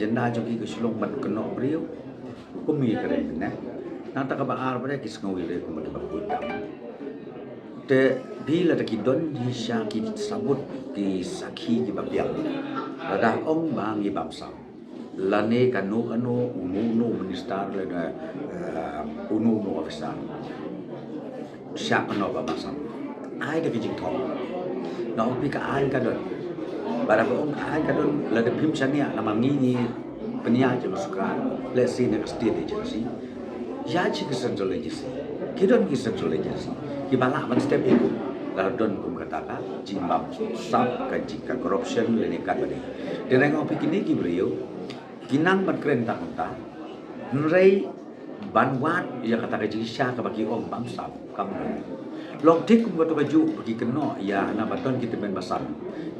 agenda joki ke sulung man keno brio kumi kare ne na ta ka ba ar bre kis ngoi re kum ba putam te bila ta ki don hi sha ki sabut ki sakhi ki ba biang ada ong bang i bam sam lane kanu unu minister le na unu officer sha kano ba bam sam ai da ki jing thong no pi ka ai ka don bara ko ong ai ka don la de phim chania na ma ngi penia je suka let's see next state agency ya chi ke central agency ki don ki central agency ki bala man step itu la don kum kata ka jimbab sab ka jika corruption le ne ka bade de nang opi kini ki brio kinang ban kren ta kunta nrei banwat ya kata ka jisha ka bagi ong bam sab kam long tik kum to ka ju bagi keno ya na baton kita ben basan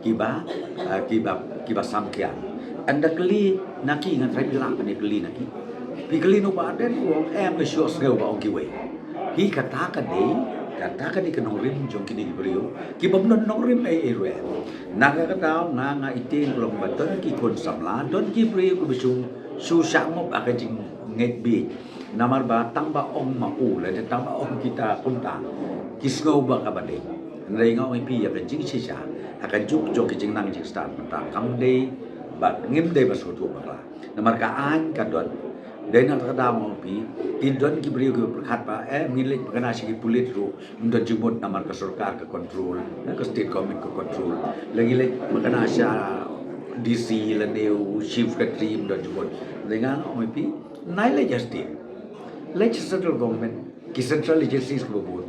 kiba samkian anda keli naki ngan trai bilang pani keli naki pikeli no baden wong em ke sio sgeu ba ong kiwe hi kata ka di kenong rim jong kini brio ki bom non nong rim ai re naga ka tao nga itin long baton ki kon samla don ki brio ku bisu su sa ngop aka jing nget bi namar ba tang ba ong ma u le tang ba ong kita kunta kisngau ba ka bade nrei ngau ai pi ya kan jing chi cha akan juk jok ki jing nang jing start tang kam dei ba ngim dei ba so tu ba la namar ka an ka don dei na ka da mo pi tin don ki brio ki prakhat ba milik kana si ki pulit ru ndo jumot namar ka sarkar ka control na ka state government ka control lagi le kana sha DC la neu chief ka team ndo jumot dengan oi pi nai le justice legislative government ki central agencies ko bu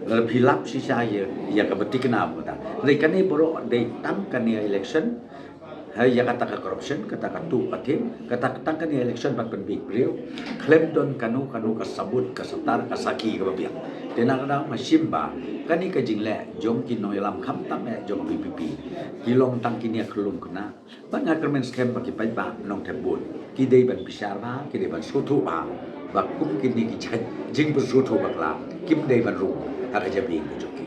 lalu hilap sisa ya kabeti kenapa ta mereka ni boro de tang kan election hai ya kata ka corruption kata ka tu patim kata tang kan election bat pen big brio claim don kanu ka sabut ka satar ka saki ka biang tena kada masimba kani ka jingle jom kin no lam kham tam me jom PPP kilong tang kini khulung kena ban agreement scam bagi pai ba nong tebun ki dei ban bisar ba ki dei ban sutu ba ba kum kini ki jing bu sutu ba la kim dei ban ru 他个这边就。